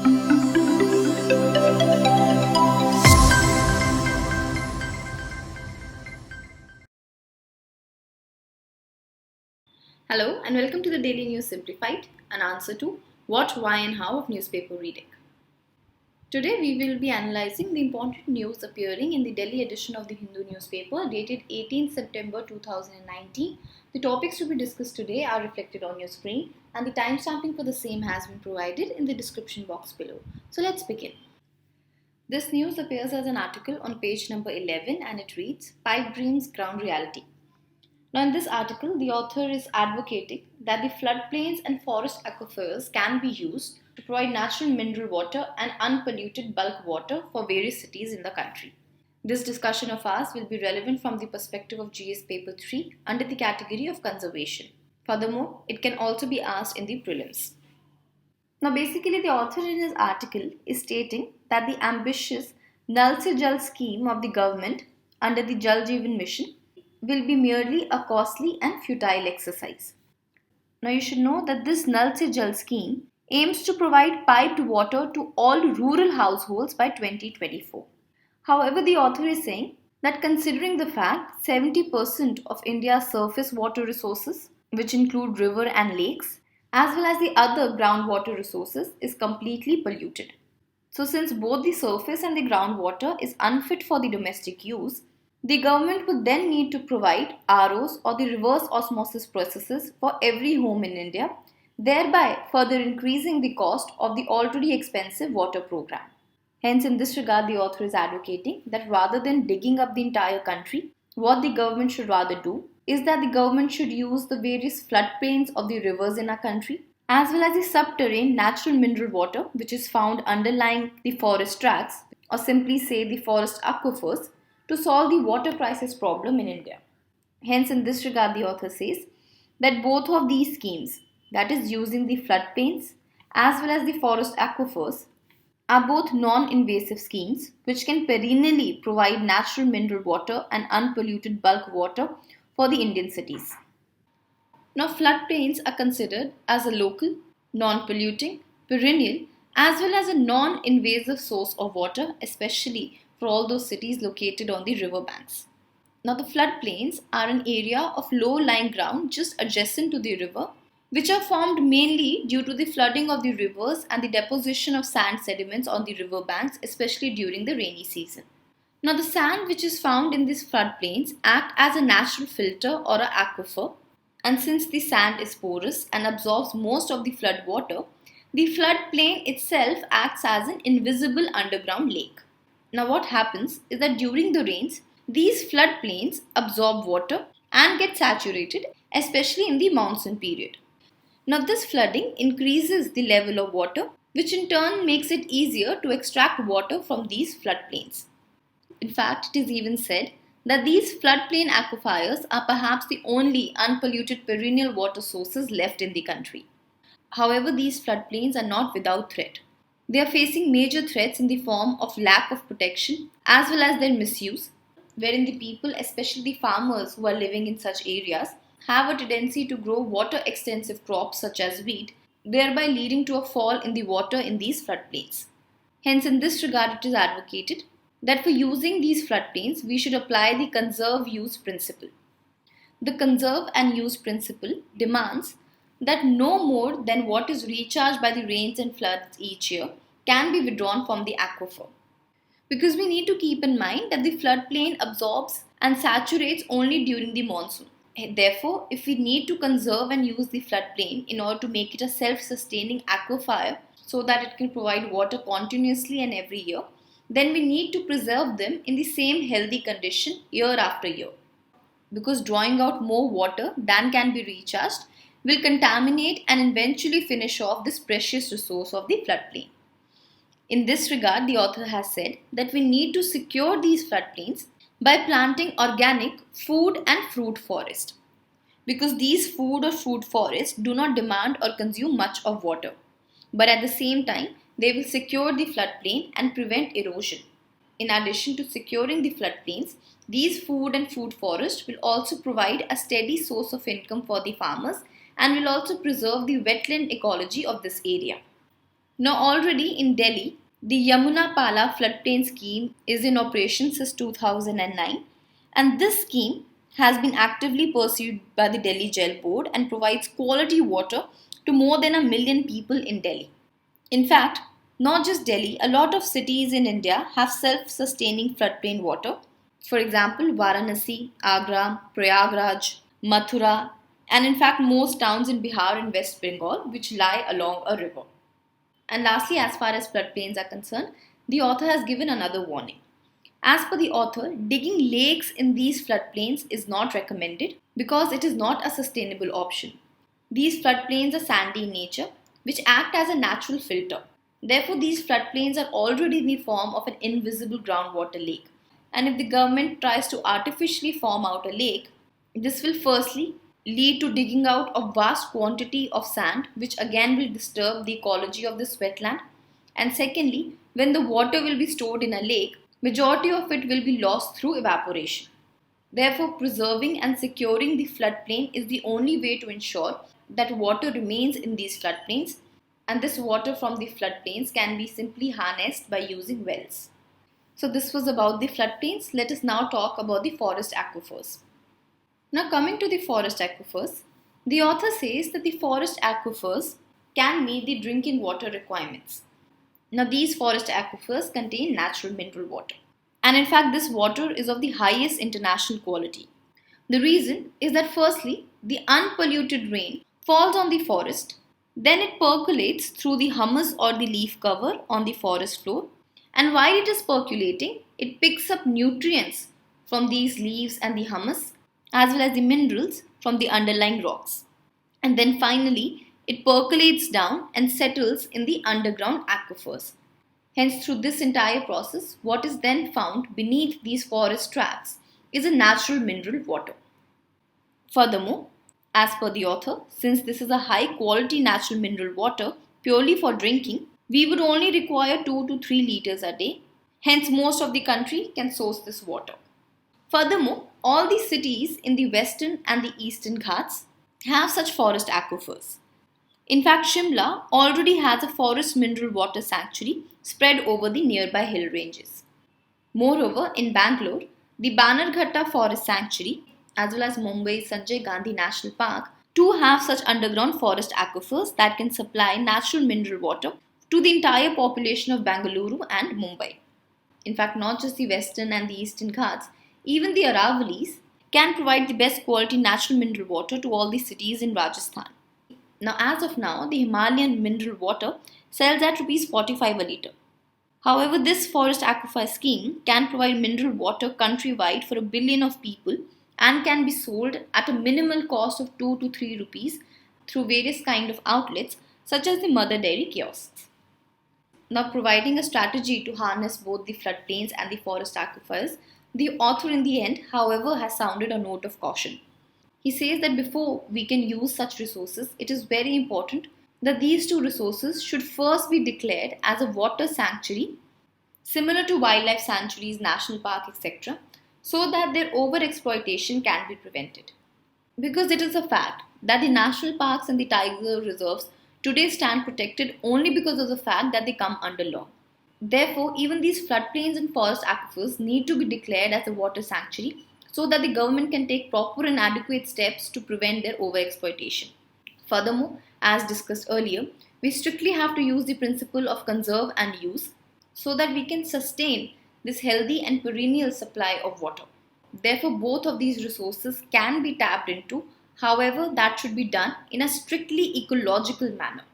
Hello and welcome to the Daily News Simplified, an answer to what, why and how of newspaper reading. Today we will be analysing the important news appearing in the Delhi edition of the Hindu newspaper dated 18 September 2019. The topics to be discussed today are reflected on your screen and the timestamping for the same has been provided in the description box below. So let's begin. This news appears as an article on page number 11 and it reads, Pipe Dreams Ground Reality. Now, in this article, the author is advocating that the floodplains and forest aquifers can be used to provide natural mineral water and unpolluted bulk water for various cities in the country. This discussion of ours will be relevant from the perspective of GS Paper 3 under the category of conservation. Furthermore, it can also be asked in the prelims. Now, basically, the author in his article is stating that the ambitious Nal Se Jal scheme of the government under the Jal Jeevan Mission will be merely a costly and futile exercise. Now you should know that this Nal Se Jal scheme aims to provide piped water to all rural households by 2024. However, the author is saying that considering the fact 70% of India's surface water resources, which include river and lakes, as well as the other groundwater resources, is completely polluted. So since both the surface and the groundwater is unfit for the domestic use, the government would then need to provide ROs or the reverse osmosis processes for every home in India, thereby further increasing the cost of the already expensive water program. Hence, in this regard, the author is advocating that rather than digging up the entire country, what the government should rather do is that the government should use the various floodplains of the rivers in our country, as well as the subterranean natural mineral water which is found underlying the forest tracts, or simply say the forest aquifers, to solve the water crisis problem in India. Hence, in this regard, the author says that both of these schemes, that is using the floodplains as well as the forest aquifers, are both non-invasive schemes which can perennially provide natural mineral water and unpolluted bulk water for the Indian cities. Now, floodplains are considered as a local, non-polluting, perennial, as well as a non-invasive source of water, especially for all those cities located on the river banks. Now, the floodplains are an area of low-lying ground just adjacent to the river, which are formed mainly due to the flooding of the rivers and the deposition of sand sediments on the river banks, especially during the rainy season. Now, the sand which is found in these floodplains act as a natural filter or an aquifer, and since the sand is porous and absorbs most of the flood water, the floodplain itself acts as an invisible underground lake. Now what happens is that during the rains, these floodplains absorb water and get saturated, especially in the monsoon period. Now this flooding increases the level of water, which in turn makes it easier to extract water from these floodplains. In fact, it is even said that these floodplain aquifers are perhaps the only unpolluted perennial water sources left in the country. However, these floodplains are not without threat. They are facing major threats in the form of lack of protection as well as their misuse, wherein the people, especially the farmers who are living in such areas, have a tendency to grow water extensive crops such as wheat, thereby leading to a fall in the water in these floodplains. Hence, in this regard, it is advocated that for using these floodplains, we should apply the conserve use principle. The conserve and use principle demands that no more than what is recharged by the rains and floods each year can be withdrawn from the aquifer. Because we need to keep in mind that the floodplain absorbs and saturates only during the monsoon. Therefore, if we need to conserve and use the floodplain in order to make it a self-sustaining aquifer so that it can provide water continuously and every year, then we need to preserve them in the same healthy condition year after year. Because drawing out more water than can be recharged will contaminate and eventually finish off this precious resource of the floodplain. In this regard, the author has said that we need to secure these floodplains by planting organic food and fruit forest, because these food or fruit forests do not demand or consume much of water, but at the same time they will secure the floodplain and prevent erosion. In addition to securing the floodplains, these food and fruit forests will also provide a steady source of income for the farmers and will also preserve the wetland ecology of this area. Now, already in Delhi, the Yamuna Pala floodplain scheme is in operation since 2009, and this scheme has been actively pursued by the Delhi Jal Board and provides quality water to more than 1 million people in Delhi. In fact, not just Delhi, a lot of cities in India have self sustaining floodplain water. For example, Varanasi, Agra, Prayagraj, Mathura, and in fact, most towns in Bihar and West Bengal which lie along a river. And lastly, as far as floodplains are concerned, the author has given another warning. As per the author, digging lakes in these floodplains is not recommended because it is not a sustainable option. These floodplains are sandy in nature, which act as a natural filter. Therefore, these floodplains are already in the form of an invisible groundwater lake. And if the government tries to artificially form out a lake, this will firstly lead to digging out a vast quantity of sand, which again will disturb the ecology of this wetland. And secondly, when the water will be stored in a lake, majority of it will be lost through evaporation. Therefore, preserving and securing the floodplain is the only way to ensure that water remains in these floodplains, and this water from the floodplains can be simply harnessed by using wells. So this was about the floodplains. Let us now talk about the forest aquifers. Now coming to the forest aquifers, the author says that the forest aquifers can meet the drinking water requirements. Now these forest aquifers contain natural mineral water. And in fact, this water is of the highest international quality. The reason is that firstly, the unpolluted rain falls on the forest, then it percolates through the humus or the leaf cover on the forest floor, and while it is percolating, it picks up nutrients from these leaves and the humus as well as the minerals from the underlying rocks. And then finally, it percolates down and settles in the underground aquifers. Hence, through this entire process, what is then found beneath these forest tracts is a natural mineral water. Furthermore, as per the author, since this is a high quality natural mineral water purely for drinking, we would only require 2 to 3 liters a day. Hence, most of the country can source this water. Furthermore, all the cities in the western and the eastern Ghats have such forest aquifers. In fact, Shimla already has a forest mineral water sanctuary spread over the nearby hill ranges. Moreover, in Bangalore, the Bannerghatta Forest Sanctuary as well as Mumbai's Sanjay Gandhi National Park too have such underground forest aquifers that can supply natural mineral water to the entire population of Bengaluru and Mumbai. In fact, not just the western and the eastern Ghats, even the Aravalis can provide the best quality natural mineral water to all the cities in Rajasthan. Now, as of now, the Himalayan mineral water sells at Rs 45 a litre. However, this forest aquifer scheme can provide mineral water countrywide for 1 billion of people and can be sold at a minimal cost of 2 to 3 rupees through various kind of outlets such as the mother dairy kiosks. Now, providing a strategy to harness both the floodplains and the forest aquifers, the author in the end, however, has sounded a note of caution. He says that before we can use such resources, it is very important that these two resources should first be declared as a water sanctuary, similar to wildlife sanctuaries, national park, etc., so that their overexploitation can be prevented. Because it is a fact that the national parks and the tiger reserves today stand protected only because of the fact that they come under law. Therefore, even these floodplains and forest aquifers need to be declared as a water sanctuary so that the government can take proper and adequate steps to prevent their overexploitation. Furthermore, as discussed earlier, we strictly have to use the principle of conserve and use so that we can sustain this healthy and perennial supply of water. Therefore, both of these resources can be tapped into, however, that should be done in a strictly ecological manner.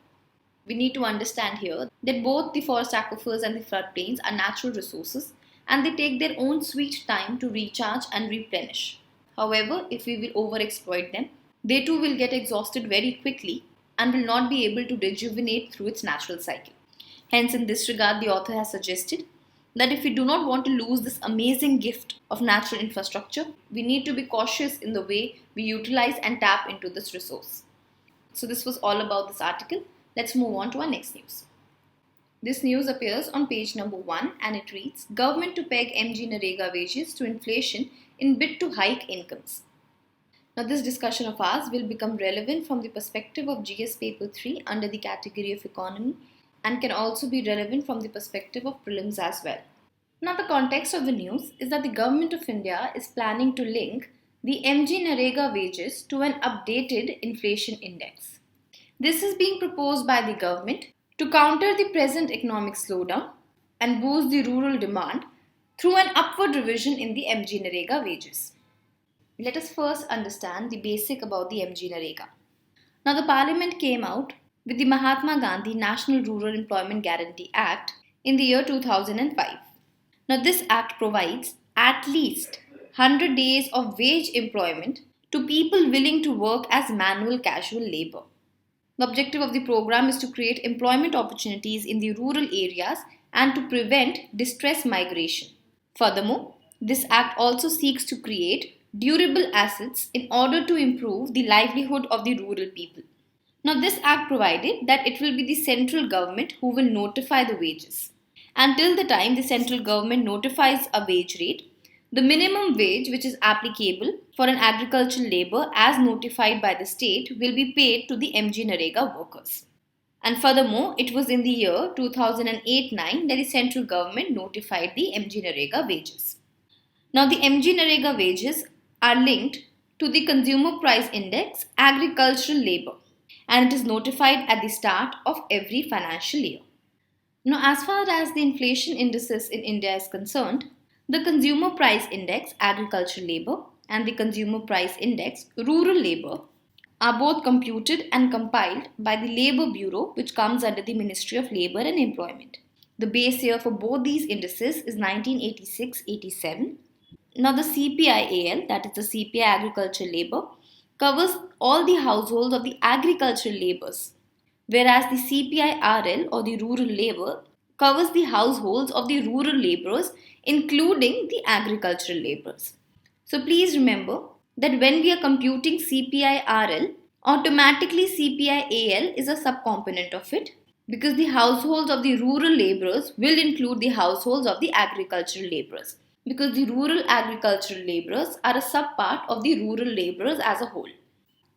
We need to understand here that both the forest aquifers and the floodplains are natural resources and they take their own sweet time to recharge and replenish. However, if we will overexploit them, they too will get exhausted very quickly and will not be able to rejuvenate through its natural cycle. Hence, in this regard, the author has suggested that if we do not want to lose this amazing gift of natural infrastructure, we need to be cautious in the way we utilize and tap into this resource. So this was all about this article. Let's move on to our next news. This news appears on page number 1 and it reads, Government to peg MGNREGA wages to inflation in bid to hike incomes. Now this discussion of ours will become relevant from the perspective of GS paper 3 under the category of economy and can also be relevant from the perspective of prelims as well. Now, the context of the news is that the Government of India is planning to link the MGNREGA wages to an updated inflation index. This is being proposed by the government to counter the present economic slowdown and boost the rural demand through an upward revision in the MGNREGA wages. Let us first understand the basic about the MGNREGA. Now, the Parliament came out with the Mahatma Gandhi National Rural Employment Guarantee Act in the year 2005. Now, this act provides at least 100 days of wage employment to people willing to work as manual casual labor. The objective of the program is to create employment opportunities in the rural areas and to prevent distress migration. Furthermore, this act also seeks to create durable assets in order to improve the livelihood of the rural people. Now, this act provided that it will be the central government who will notify the wages. Until the time the central government notifies a wage rate, the minimum wage which is applicable for an agricultural labor as notified by the state will be paid to the MGNREGA workers. And furthermore, it was in the year 2008-9 that the central government notified the MGNREGA wages. Now, the MGNREGA wages are linked to the Consumer Price Index agricultural labor, and it is notified at the start of every financial year. Now, as far as the inflation indices in India is concerned, the Consumer Price Index agricultural labor and the Consumer Price Index rural labor are both computed and compiled by the Labour Bureau, which comes under the Ministry of Labour and Employment. The base year for both these indices is 1986-87. Now, the CPI-AL, that is the CPI agricultural labor, covers all the households of the agricultural labourers, whereas the CPI-RL or the rural labour covers the households of the rural labourers, including the agricultural labourers. So please remember that when we are computing CPI-RL, automatically CPI-AL is a subcomponent of it, because the households of the rural labourers will include the households of the agricultural labourers, because the rural agricultural labourers are a subpart of the rural labourers as a whole.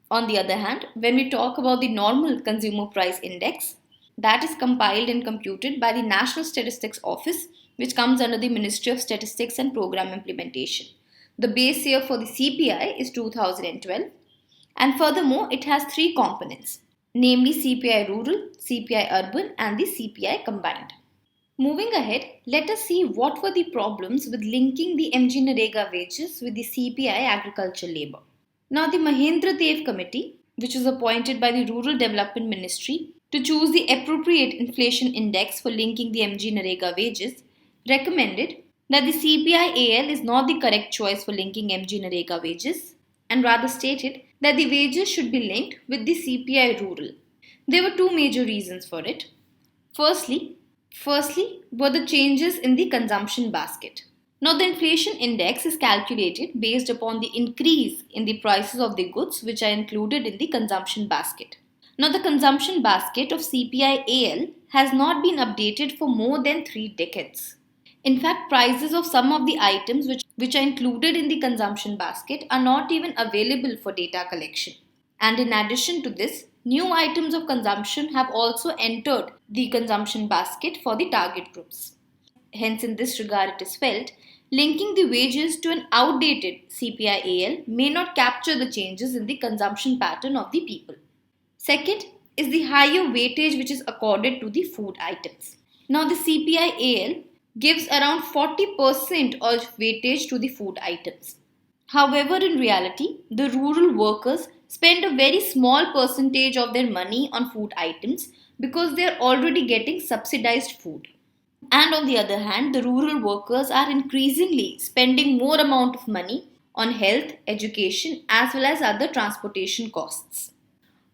On the other hand, when we talk about the normal Consumer Price Index, that is compiled and computed by the National Statistics Office, which comes under the Ministry of Statistics and Program Implementation. The base year for the CPI is 2012, and furthermore, it has three components, namely CPI Rural, CPI Urban, and the CPI combined. Moving ahead, let us see what were the problems with linking the MGNREGA wages with the CPI agricultural labor. Now, the Mahendra Dev Committee, which was appointed by the Rural Development Ministry to choose the appropriate inflation index for linking the MGNREGA wages, recommended that the CPI-AL is not the correct choice for linking MGNREGA wages, and rather stated that the wages should be linked with the CPI Rural. There were two major reasons for it. Firstly were the changes in the consumption basket. Now, the inflation index is calculated based upon the increase in the prices of the goods which are included in the consumption basket. Now, the consumption basket of CPI-AL has not been updated for more than 3 decades. In fact, prices of some of the items which are included in the consumption basket are not even available for data collection. And in addition to this, new items of consumption have also entered the consumption basket for the target groups. Hence, in this regard, it is felt linking the wages to an outdated CPI-AL may not capture the changes in the consumption pattern of the people. Second is the higher weightage which is accorded to the food items. Now, the CPI-AL gives around 40% of weightage to the food items. However, in reality, the rural workers spend a very small percentage of their money on food items because they are already getting subsidized food. And on the other hand, the rural workers are increasingly spending more amount of money on health, education, as well as other transportation costs.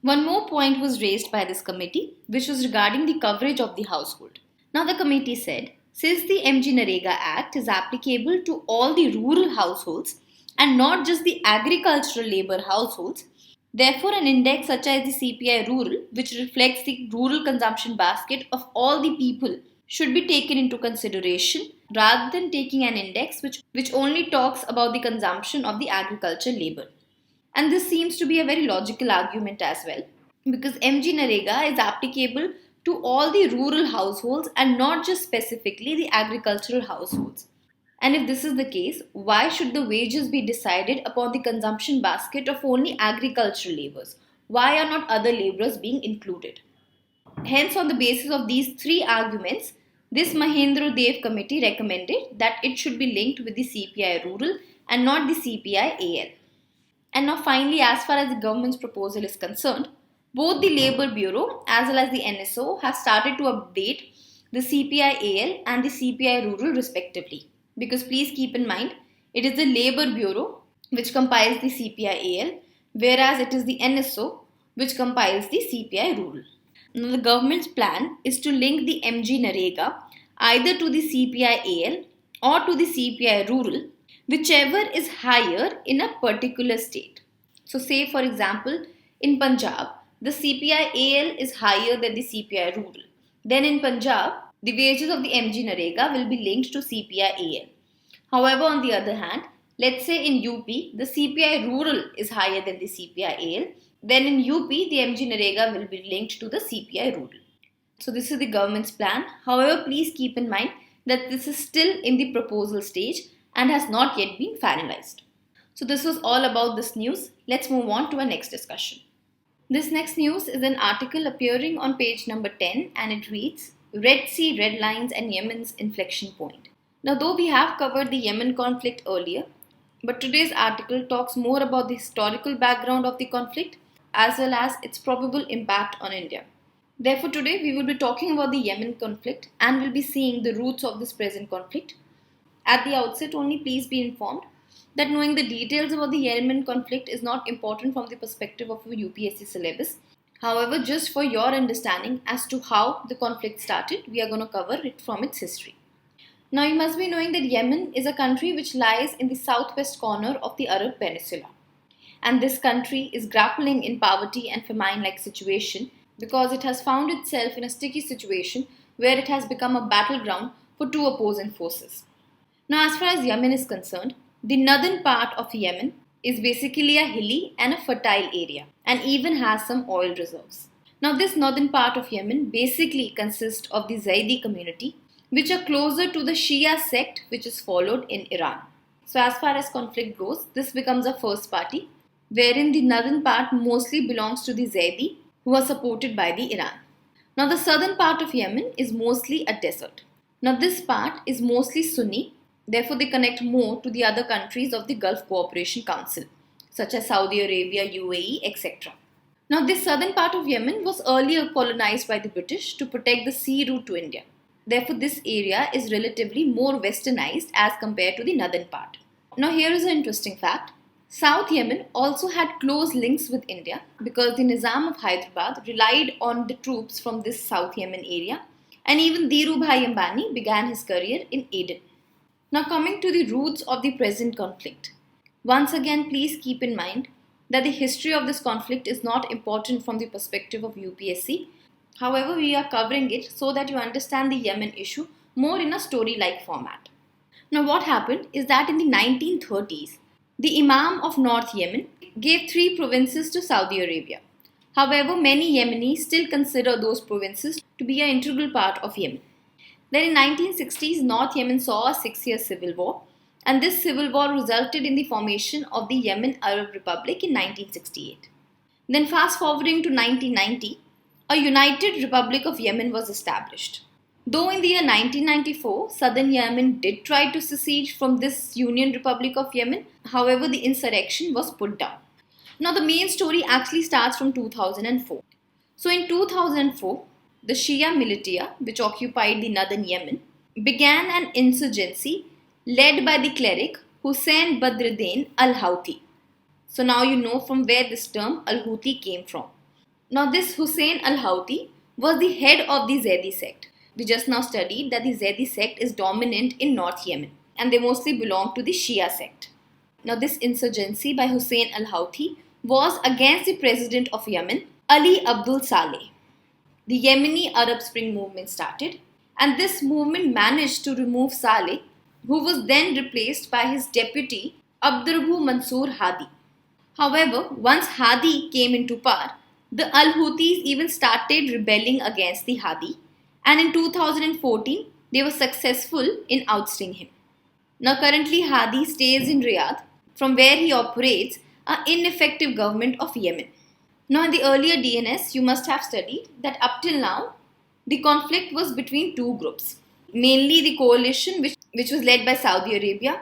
One more point was raised by this committee, which was regarding the coverage of the household. Now, the committee said, since the MGNREGA Act is applicable to all the rural households and not just the agricultural labor households, therefore an index such as the CPI Rural, which reflects the rural consumption basket of all the people, should be taken into consideration rather than taking an index which only talks about the consumption of the agricultural labor. And this seems to be a very logical argument as well, because MGNREGA is applicable to all the rural households and not just specifically the agricultural households? And if this is the case, why should the wages be decided upon the consumption basket of only agricultural labourers? Why are not other labourers being included? Hence, on the basis of these three arguments, this Mahendra Dev committee recommended that it should be linked with the CPI rural and not the CPI AL. And now finally, as far as the government's proposal is concerned, both the Labour Bureau as well as the NSO have started to update the CPI AL and the CPI rural respectively. Because please keep in mind, it is the Labour Bureau which compiles the CPI AL, whereas it is the NSO which compiles the CPI rural. Now, the government's plan is to link the MGNREGA either to the CPI AL or to the CPI rural, whichever is higher in a particular state. So, say for example, in Punjab, the CPI AL is higher than the CPI rural. Then in Punjab, the wages of the MGNREGA will be linked to CPI AL. However, on the other hand, let's say in UP, the CPI rural is higher than the CPI AL. Then in UP, the MGNREGA will be linked to the CPI rural. So this is the government's plan. However, please keep in mind that this is still in the proposal stage and has not yet been finalized. So this was all about this news. Let's move on to our next discussion. This next news is an article appearing on page number 10 and it reads, Red Sea Red Lines and Yemen's Inflection Point. Now, though we have covered the Yemen conflict earlier, but today's article talks more about the historical background of the conflict as well as its probable impact on India. Therefore, today we will be talking about the Yemen conflict and will be seeing the roots of this present conflict. At the outset, only please be informed that knowing the details about the Yemen conflict is not important from the perspective of a UPSC syllabus. However, just for your understanding as to how the conflict started, we are going to cover it from its history. Now, you must be knowing that Yemen is a country which lies in the southwest corner of the Arab Peninsula. And this country is grappling in poverty and famine-like situation because it has found itself in a sticky situation where it has become a battleground for two opposing forces. Now, as far as Yemen is concerned, the northern part of Yemen is basically a hilly and a fertile area and even has some oil reserves. Now, this northern part of Yemen basically consists of the Zaidi community, which are closer to the Shia sect which is followed in Iran. So, as far as conflict goes, this becomes a first party, wherein the northern part mostly belongs to the Zaidi, who are supported by the Iran. Now, the southern part of Yemen is mostly a desert. Now, this part is mostly Sunni, therefore they connect more to the other countries of the Gulf Cooperation Council, such as Saudi Arabia, UAE, etc. Now, this southern part of Yemen was earlier colonized by the British to protect the sea route to India. Therefore, this area is relatively more westernized as compared to the northern part. Now, here is an interesting fact. South Yemen also had close links with India because the Nizam of Hyderabad relied on the troops from this South Yemen area, and even Dhirubhai Ambani began his career in Aden. Now, coming to the roots of the present conflict. Once again, please keep in mind that the history of this conflict is not important from the perspective of UPSC. However, we are covering it so that you understand the Yemen issue more in a story-like format. Now, what happened is that in the 1930s, the Imam of North Yemen gave 3 provinces to Saudi Arabia. However, many Yemenis still consider those provinces to be an integral part of Yemen. Then in 1960s, North Yemen saw a 6-year civil war, and this civil war resulted in the formation of the Yemen Arab Republic in 1968. Then fast forwarding to 1990, a united Republic of Yemen was established. Though in the year 1994, southern Yemen did try to secede from this Union Republic of Yemen, however the insurrection was put down. Now the main story actually starts from 2004. So in 2004, the Shia militia, which occupied the northern Yemen, began an insurgency led by the cleric Hussein Badruddin al-Houthi. So now you know from where this term al-Houthi came from. Now this Hussein al-Houthi was the head of the Zaidi sect. We just now studied that the Zaidi sect is dominant in North Yemen and they mostly belong to the Shia sect. Now this insurgency by Hussein al-Houthi was against the president of Yemen, Ali Abdul Saleh. The Yemeni Arab Spring movement started and this movement managed to remove Saleh, who was then replaced by his deputy Abdurrahman Mansour Hadi. However, once Hadi came into power, The Al-Houthis even started rebelling against the Hadi, and in 2014 they were successful in ousting him. Now currently Hadi stays in Riyadh, from where he operates an ineffective government of Yemen. Now in the earlier DNS you must have studied that up till now the conflict was between two groups, mainly the coalition which was led by Saudi Arabia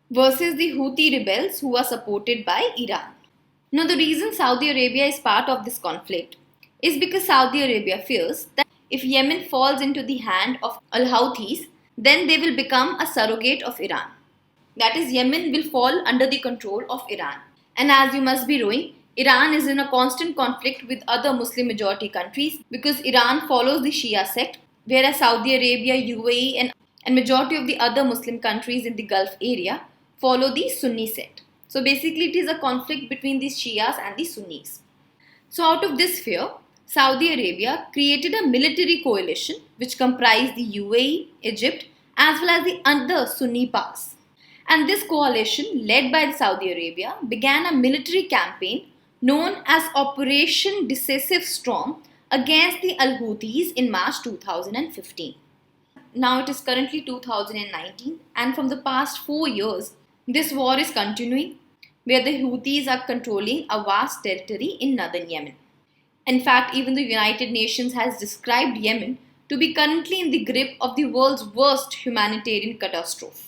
versus the Houthi rebels who are supported by Iran. Now, the reason Saudi Arabia is part of this conflict is because Saudi Arabia fears that if Yemen falls into the hand of Al-Houthis, then they will become a surrogate of Iran. That is, Yemen will fall under the control of Iran. And as you must be knowing, Iran is in a constant conflict with other Muslim majority countries because Iran follows the Shia sect, whereas Saudi Arabia, UAE and majority of the other Muslim countries in the Gulf area follow the Sunni sect. So basically it is a conflict between the Shias and the Sunnis. So out of this fear, Saudi Arabia created a military coalition which comprised the UAE, Egypt as well as the other Sunni powers. And this coalition led by Saudi Arabia began a military campaign known as Operation Decisive Storm against the Al-Houthis in March 2015. Now it is currently 2019 and from the past 4 years, this war is continuing, where the Houthis are controlling a vast territory in northern Yemen. In fact, even the United Nations has described Yemen to be currently in the grip of the world's worst humanitarian catastrophe.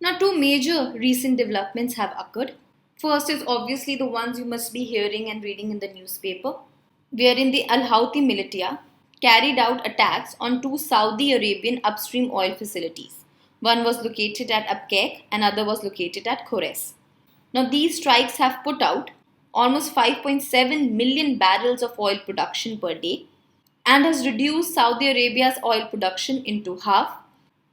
Now, two major recent developments have occurred. First is obviously the ones you must be hearing and reading in the newspaper, wherein the Al-Houthi militia carried out attacks on two Saudi Arabian upstream oil facilities. One was located at Abqaiq and other was located at Khores. Now these strikes have put out almost 5.7 million barrels of oil production per day and has reduced Saudi Arabia's oil production into half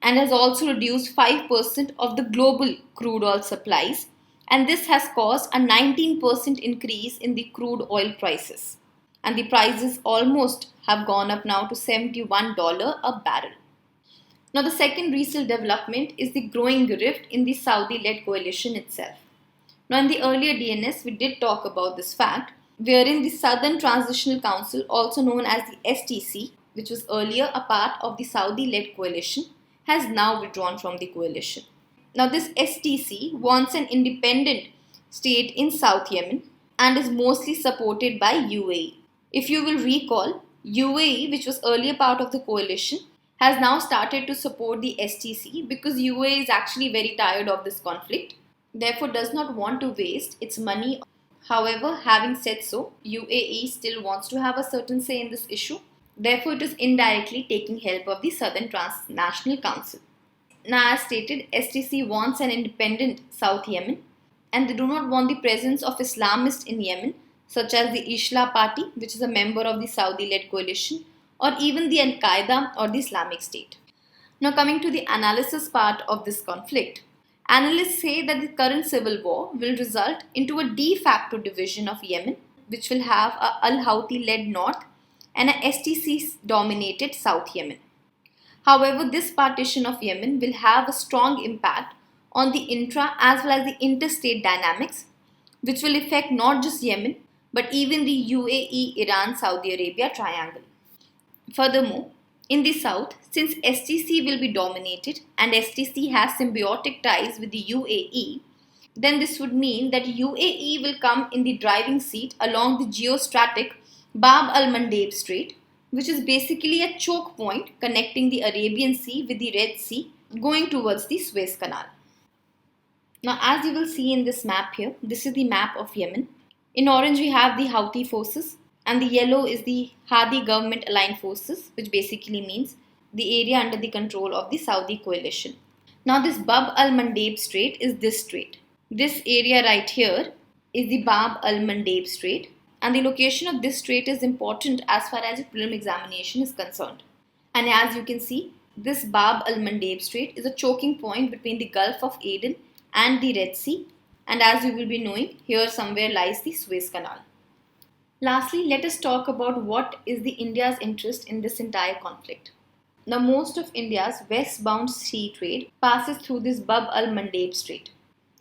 and has also reduced 5% of the global crude oil supplies, and this has caused a 19% increase in the crude oil prices, and the prices almost have gone up now to $71 a barrel. Now, the second recent development is the growing rift in the Saudi-led coalition itself. Now, in the earlier DNS, we did talk about this fact, wherein the Southern Transitional Council, also known as the STC, which was earlier a part of the Saudi-led coalition, has now withdrawn from the coalition. Now, this STC wants an independent state in South Yemen and is mostly supported by UAE. If you will recall, UAE, which was earlier part of the coalition, has now started to support the STC because UAE is actually very tired of this conflict, therefore does not want to waste its money. However, having said so, UAE still wants to have a certain say in this issue. Therefore, it is indirectly taking help of the Southern Transnational Council. Now, as stated, STC wants an independent South Yemen and they do not want the presence of Islamists in Yemen, such as the Islah Party, which is a member of the Saudi-led coalition, or even the Al-Qaeda or the Islamic State. Now, coming to the analysis part of this conflict, analysts say that the current civil war will result into a de facto division of Yemen, which will have a Al-Houthi-led north and a STC-dominated South Yemen. However, this partition of Yemen will have a strong impact on the intra as well as the interstate dynamics, which will affect not just Yemen but even the UAE, Iran, Saudi Arabia triangle. Furthermore, in the south, since STC will be dominated and STC has symbiotic ties with the UAE, then this would mean that UAE will come in the driving seat along the geostrategic Bab al-Mandeb Strait, which is basically a choke point connecting the Arabian Sea with the Red Sea going towards the Suez Canal. Now, as you will see in this map here, this is the map of Yemen. In orange we have the Houthi forces and the yellow is the Hadi government aligned forces, which basically means the area under the control of the Saudi coalition. Now this Bab al-Mandeb Strait is this strait. This area right here is the Bab al-Mandeb Strait, and the location of this strait is important as far as the prelim examination is concerned. And as you can see, this Bab al-Mandeb Strait is a choking point between the Gulf of Aden and the Red Sea, and as you will be knowing, here somewhere lies the Suez Canal. Lastly, let us talk about what is the India's interest in this entire conflict. Now, most of India's westbound sea trade passes through this Bab al-Mandeb Strait.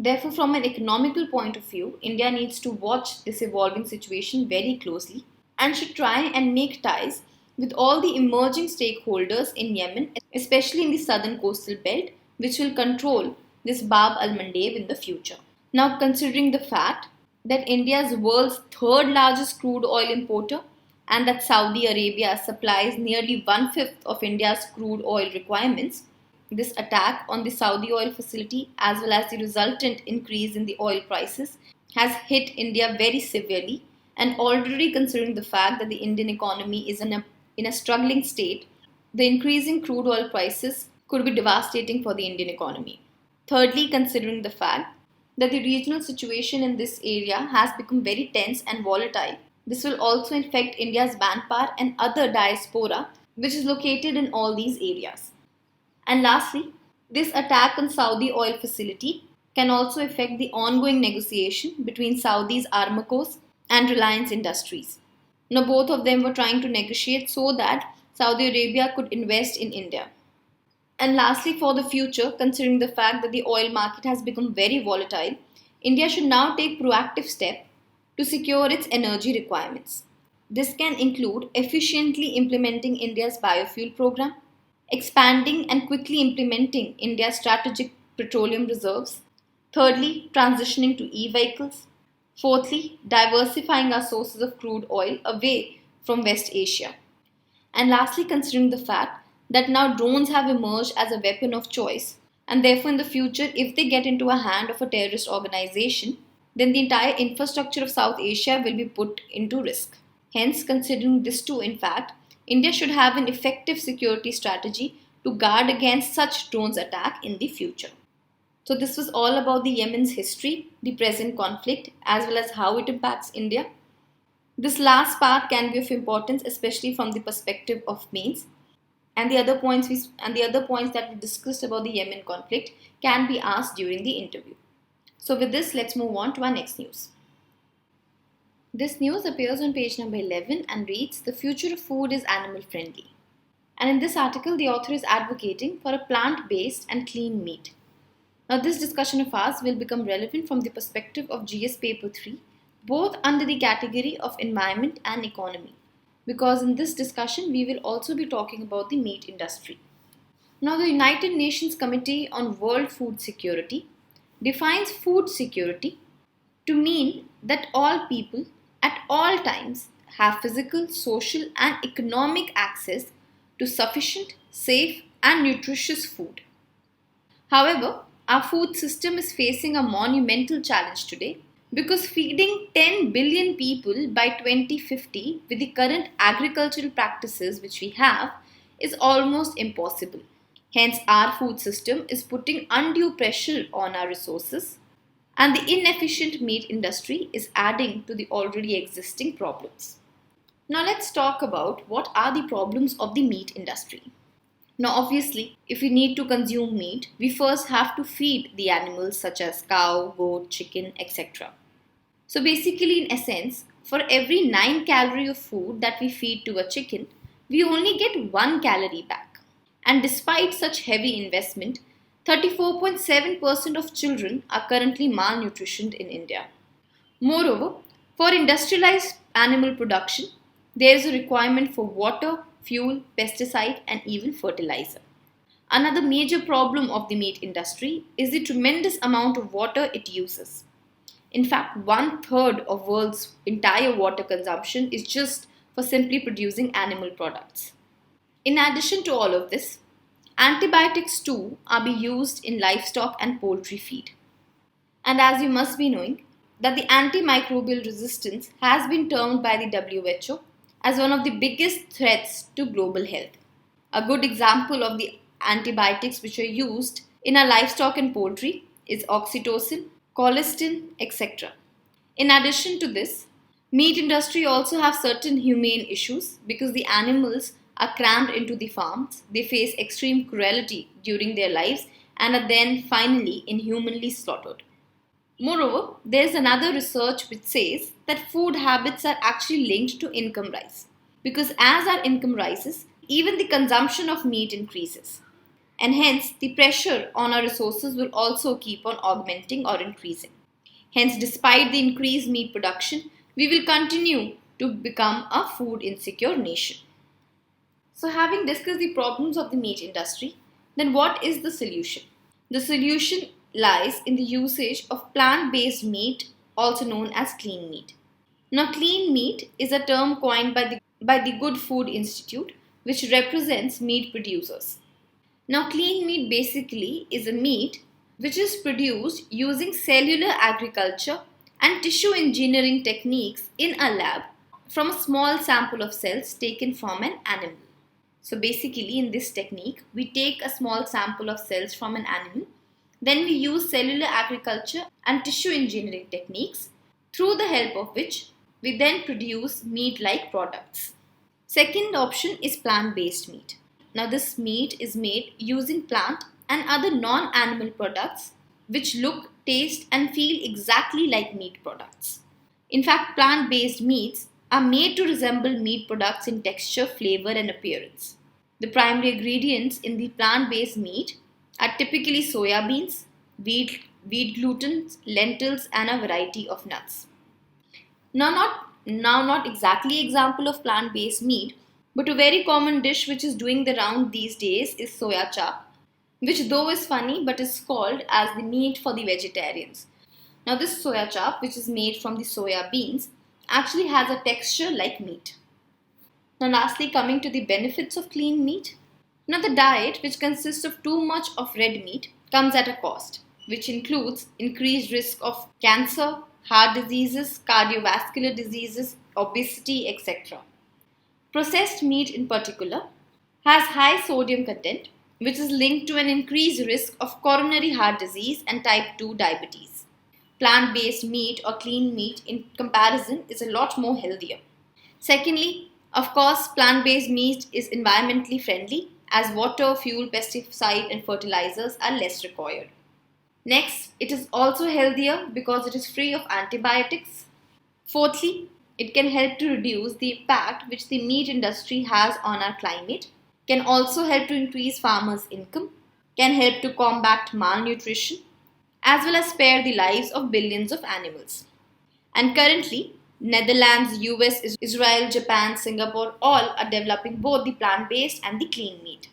Therefore, from an economical point of view, India needs to watch this evolving situation very closely and should try and make ties with all the emerging stakeholders in Yemen, especially in the southern coastal belt, which will control this Bab al Mandeb in the future. Now, considering the fact that India is the world's third largest crude oil importer and that Saudi Arabia supplies nearly one-fifth of India's crude oil requirements, this attack on the Saudi oil facility as well as the resultant increase in the oil prices has hit India very severely, and already considering the fact that the Indian economy is in a struggling state, the increasing crude oil prices could be devastating for the Indian economy. Thirdly, considering the fact that the regional situation in this area has become very tense and volatile, this will also affect India's manpower and other diaspora which is located in all these areas. And lastly, this attack on Saudi oil facility can also affect the ongoing negotiation between Saudi's Aramco and Reliance Industries. Now, both of them were trying to negotiate so that Saudi Arabia could invest in India. And lastly, for the future, considering the fact that the oil market has become very volatile, India should now take proactive steps to secure its energy requirements. This can include efficiently implementing India's biofuel program, expanding and quickly implementing India's strategic petroleum reserves. Thirdly, transitioning to e-vehicles. Fourthly, diversifying our sources of crude oil away from West Asia. And lastly, considering the fact that now drones have emerged as a weapon of choice, and therefore in the future, if they get into a hand of a terrorist organization, then the entire infrastructure of South Asia will be put into risk. Hence, considering this too, in fact, India should have an effective security strategy to guard against such drones attack in the future. So this was all about the Yemen's history, the present conflict, as well as how it impacts India. This last part can be of importance, especially from the perspective of mains, and the other points that we discussed about the Yemen conflict can be asked during the interview. So with this, let's move on to our next news. This news appears on page number 11 and reads, "The future of food is animal friendly." And in this article, the author is advocating for a plant-based and clean meat. Now, this discussion of ours will become relevant from the perspective of GS Paper 3, both under the category of environment and economy, because in this discussion, we will also be talking about the meat industry. Now, the United Nations Committee on World Food Security defines food security to mean that all people at all times have physical, social, and economic access to sufficient, safe, and nutritious food. However, our food system is facing a monumental challenge today because feeding 10 billion people by 2050 with the current agricultural practices which we have is almost impossible. Hence, our food system is putting undue pressure on our resources, and the inefficient meat industry is adding to the already existing problems. Now let's talk about what are the problems of the meat industry. Now obviously, if we need to consume meat, we first have to feed the animals such as cow, goat, chicken, etc. So basically, in essence, for every 9 calories of food that we feed to a chicken, we only get 1 calorie back. And despite such heavy investment, 34.7% of children are currently malnutritioned in India. Moreover, for industrialized animal production, there is a requirement for water, fuel, pesticide, and even fertilizer. Another major problem of the meat industry is the tremendous amount of water it uses. In fact, 1/3 of the world's entire water consumption is just for simply producing animal products. In addition to all of this, antibiotics too are being used in livestock and poultry feed. And as you must be knowing, that the antimicrobial resistance has been termed by the WHO as one of the biggest threats to global health. A good example of the antibiotics which are used in our livestock and poultry is oxytocin, colistin, etc. In addition to this, meat industry also have certain humane issues because the animals are crammed into the farms, they face extreme cruelty during their lives and are then finally inhumanly slaughtered. Moreover, there is another research which says that food habits are actually linked to income rise because as our income rises, even the consumption of meat increases. and hence the pressure on our resources will also keep on augmenting or increasing. Hence, despite the increased meat production, we will continue to become a food insecure nation. So, having discussed the problems of the meat industry, then what is the solution? The solution lies in the usage of plant-based meat, also known as clean meat. Now, clean meat is a term coined by the Good Food Institute, which represents meat producers. Now, clean meat basically is a meat which is produced using cellular agriculture and tissue engineering techniques in a lab from a small sample of cells taken from an animal. So, basically, in this technique, we take a small sample of cells from an animal, then we use cellular agriculture and tissue engineering techniques, through the help of which we then produce meat-like products. Second option is plant-based meat. Now, this meat is made using plant and other non-animal products which look, taste and feel exactly like meat products. In fact, plant-based meats are made to resemble meat products in texture, flavor and appearance. The primary ingredients in the plant-based meat are typically soya beans, wheat gluten, lentils and a variety of nuts. Now not exactly example of plant-based meat, but a very common dish which is doing the round these days is soya chap, which though is funny but is called as the meat for the vegetarians. Now this soya chap, which is made from the soya beans, actually has a texture like meat. Now lastly, coming to the benefits of clean meat. Now the diet, which consists of too much of red meat, comes at a cost, which includes increased risk of cancer, heart diseases, cardiovascular diseases, obesity, etc. Processed meat in particular has high sodium content, which is linked to an increased risk of coronary heart disease and type 2 diabetes. Plant-based meat or clean meat in comparison is a lot more healthier. Secondly, of course, plant-based meat is environmentally friendly as water, fuel, pesticide and fertilizers are less required. Next, it is also healthier because it is free of antibiotics. Fourthly, it can help to reduce the impact which the meat industry has on our climate, can also help to increase farmers' income, can help to combat malnutrition, as well as spare the lives of billions of animals. And currently, Netherlands, US, Israel, Japan, Singapore all are developing both the plant-based and the clean meat.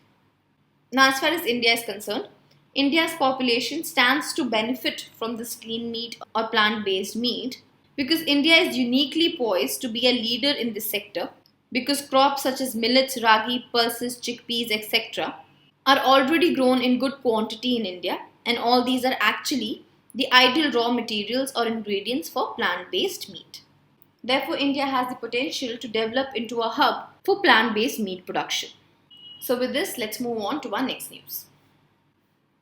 Now, as far as India is concerned, India's population stands to benefit from this clean meat or plant-based meat because India is uniquely poised to be a leader in this sector because crops such as millets, ragi, pulses, chickpeas, etc. are already grown in good quantity in India, and all these are actually the ideal raw materials or ingredients for plant-based meat. Therefore, India has the potential to develop into a hub for plant-based meat production. So with this, let's move on to our next news.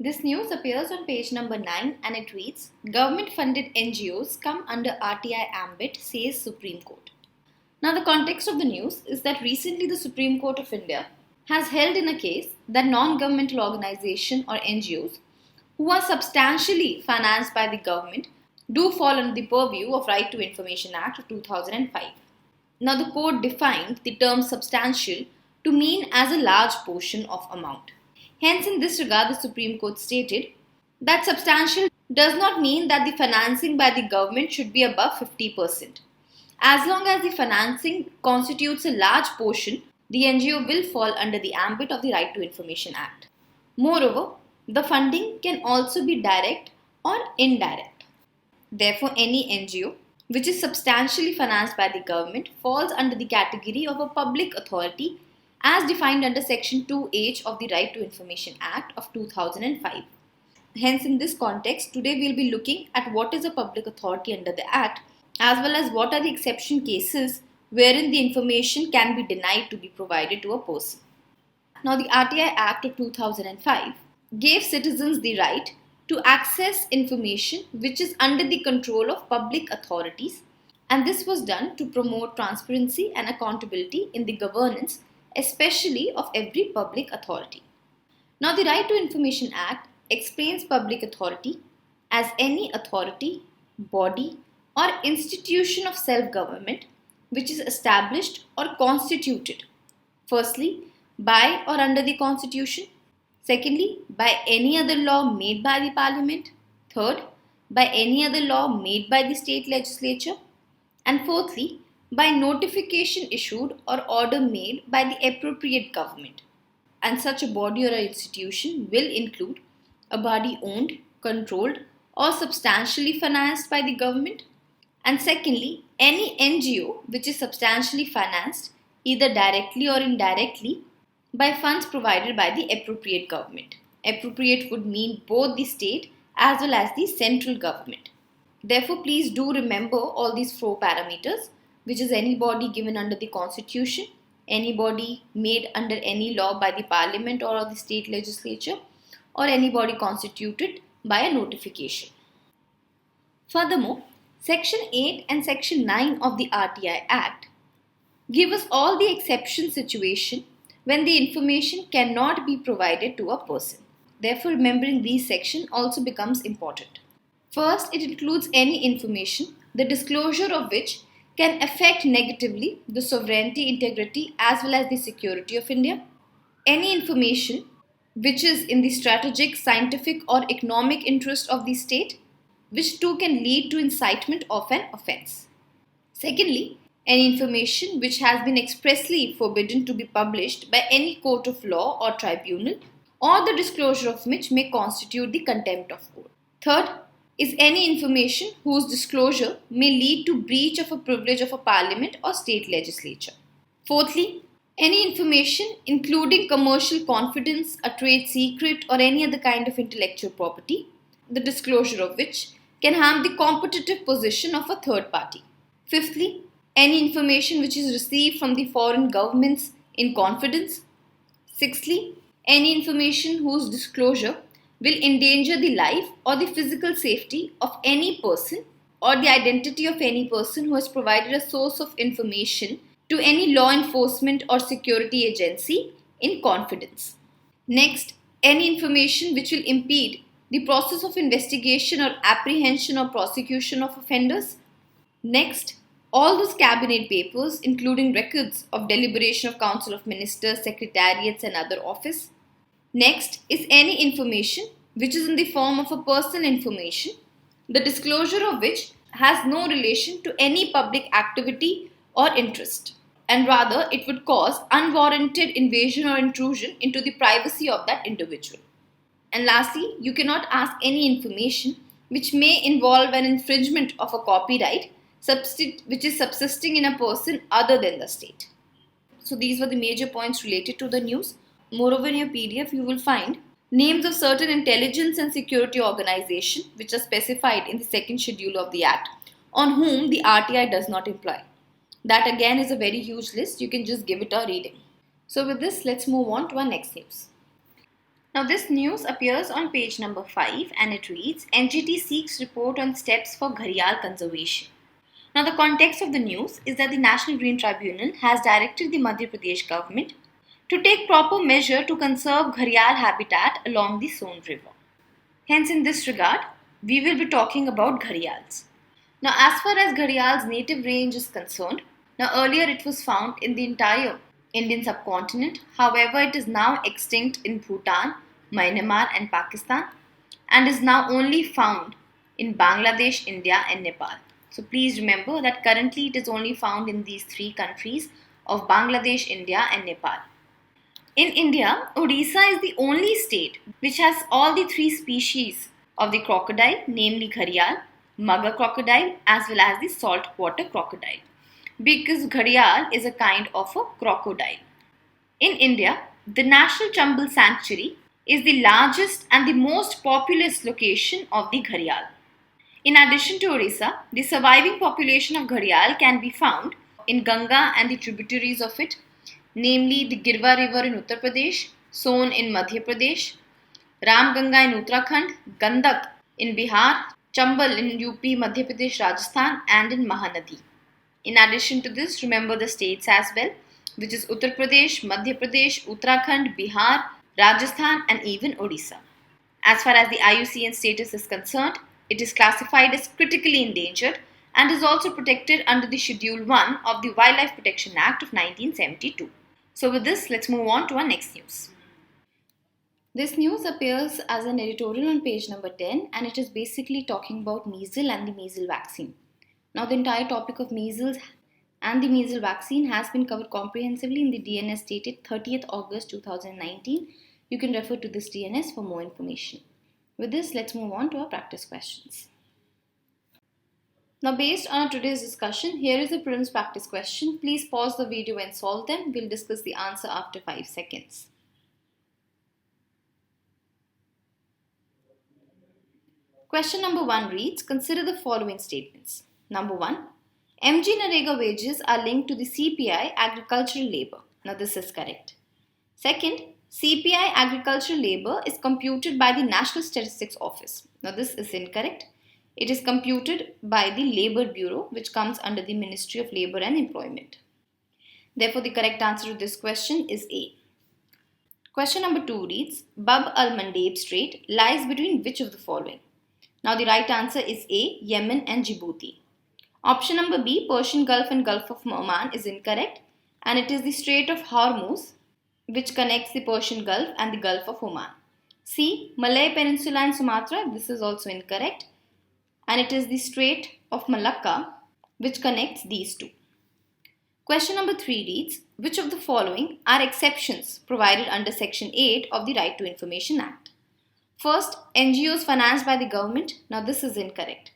This news appears on page number 9 and it reads, Government-funded NGOs come under RTI ambit, says Supreme Court. Now the context of the news is that recently the Supreme Court of India has held in a case that non-governmental organizations or NGOs who are substantially financed by the government do fall under the purview of Right to Information Act of 2005. Now the court defined the term substantial to mean as a large portion of amount. Hence, in this regard, the Supreme Court stated that substantial does not mean that the financing by the government should be above 50%. As long as the financing constitutes a large portion, the NGO will fall under the ambit of the Right to Information Act. Moreover, the funding can also be direct or indirect. Therefore, any NGO which is substantially financed by the government falls under the category of a public authority as defined under Section 2H of the Right to Information Act of 2005. Hence, in this context, today we will be looking at what is a public authority under the Act, as well as what are the exception cases wherein the information can be denied to be provided to a person. Now, the RTI Act of 2005 gave citizens the right to access information which is under the control of public authorities, and this was done to promote transparency and accountability in the governance, especially of every public authority. Now, the Right to Information Act explains public authority as any authority, body, or institution of self-government which is established or constituted, firstly, by or under the Constitution, Secondly, by any other law made by the Parliament. Third, by any other law made by the state legislature. And fourthly, by notification issued or order made by the appropriate government. And such a body or an institution will include a body owned, controlled, or substantially financed by the government. And secondly, any NGO which is substantially financed either directly or indirectly by funds provided by the appropriate government. Appropriate would mean both the state as well as the central government. Therefore, please do remember all these four parameters, which is any body given under the constitution, any body made under any law by the parliament or the state legislature, or any body constituted by a notification. Furthermore, Section 8 and Section 9 of the RTI Act give us all the exception situation when the information cannot be provided to a person. Therefore, remembering these sections also becomes important. First, it includes any information, the disclosure of which can affect negatively the sovereignty, integrity as well as the security of India. Any information which is in the strategic, scientific or economic interest of the state, which too can lead to incitement of an offence. Secondly, any information which has been expressly forbidden to be published by any court of law or tribunal, or the disclosure of which may constitute the contempt of court. Third, is any information whose disclosure may lead to breach of a privilege of a parliament or state legislature. Fourthly, any information including commercial confidence, a trade secret or any other kind of intellectual property, the disclosure of which can harm the competitive position of a third party. Fifthly, any information which is received from the foreign governments in confidence. Sixthly, any information whose disclosure will endanger the life or the physical safety of any person or the identity of any person who has provided a source of information to any law enforcement or security agency in confidence. Next, any information which will impede the process of investigation or apprehension or prosecution of offenders. Next, all those cabinet papers including records of deliberation of Council of Ministers, Secretariats and other office. Next is any information which is in the form of a personal information, the disclosure of which has no relation to any public activity or interest, and rather it would cause unwarranted invasion or intrusion into the privacy of that individual. And lastly, you cannot ask any information which may involve an infringement of a copyright which is subsisting in a person other than the state. So these were the major points related to the news. Moreover, in your PDF, you will find names of certain intelligence and security organizations which are specified in the second schedule of the Act on whom the RTI does not apply. That again is a very huge list. You can just give it a reading. So with this, let's move on to our next news. Now this news appears on page number 5 and it reads, NGT seeks report on steps for Gharial conservation. Now the context of the news is that the National Green Tribunal has directed the Madhya Pradesh government to take proper measure to conserve Gharial habitat along the Son River. Hence, in this regard, we will be talking about Gharials. Now, as far as Gharial's native range is concerned, now earlier it was found in the entire Indian subcontinent. However, it is now extinct in Bhutan, Myanmar and Pakistan and is now only found in Bangladesh, India and Nepal. So please remember that currently it is only found in these three countries of Bangladesh, India and Nepal. In India, Odisha is the only state which has all the three species of the crocodile, namely Gharial, mugger crocodile as well as the saltwater crocodile, because Gharial is a kind of a crocodile. In India, the National Chambal Sanctuary is the largest and the most populous location of the Gharial. In addition to Odisha, the surviving population of Gharial can be found in Ganga and the tributaries of it, namely the Girva river in Uttar Pradesh, Son in Madhya Pradesh, Ram Ganga in Uttarakhand, Gandak in Bihar, Chambal in UP, Madhya Pradesh, Rajasthan and in Mahanadi. In addition to this, remember the states as well, which is Uttar Pradesh, Madhya Pradesh, Uttarakhand, Bihar, Rajasthan and even Odisha. As far as the IUCN status is concerned, it is classified as critically endangered and is also protected under the Schedule 1 of the Wildlife Protection Act of 1972. So with this, let's move on to our next news. This news appears as an editorial on page number 10, and it is basically talking about measles and the measles vaccine. Now, the entire topic of measles and the measles vaccine has been covered comprehensively in the DNS dated 30th August 2019. You can refer to this DNS for more information. With this, let's move on to our practice questions. Now, based on today's discussion, here is a prelims practice question. Please pause the video and solve them. We'll discuss the answer after 5 seconds. Question number 1 reads, consider the following statements. Number 1, MGNREGA wages are linked to the CPI agricultural labor. Now this is correct. Second, CPI agricultural labor is computed by the National Statistics Office. Now this is incorrect. It is computed by the Labour Bureau, which comes under the Ministry of Labour and Employment. Therefore, the correct answer to this question is A. Question number 2 reads, Bab al-Mandeb Strait lies between which of the following? Now the right answer is A, Yemen and Djibouti. Option number B, Persian Gulf and Gulf of Oman is incorrect, and it is the Strait of Hormuz which connects the Persian Gulf and the Gulf of Oman. C, Malay Peninsula and Sumatra, this is also incorrect, and it is the Strait of Malacca which connects these two. Question number 3 reads, which of the following are exceptions provided under Section 8 of the Right to Information Act? First, NGOs financed by the government. Now this is incorrect.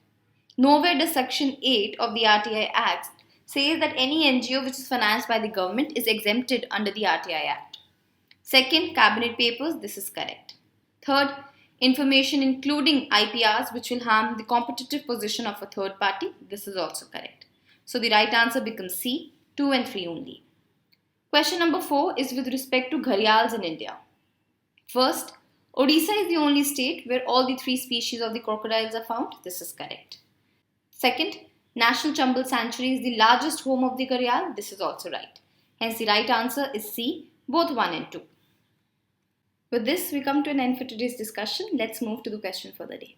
Nowhere does Section 8 of the RTI Act say that any NGO which is financed by the government is exempted under the RTI Act. Second, cabinet papers. This is correct. Third, information including IPRs which will harm the competitive position of a third party. This is also correct. So the right answer becomes C, 2 and 3 only. Question number 4 is with respect to Gharials in India. First, Odisha is the only state where all the 3 species of the crocodiles are found. This is correct. Second, National Chambal Sanctuary is the largest home of the gharial. This is also right. Hence, the right answer is C, both 1 and 2. With this, we come to an end for today's discussion. Let's move to the question for the day.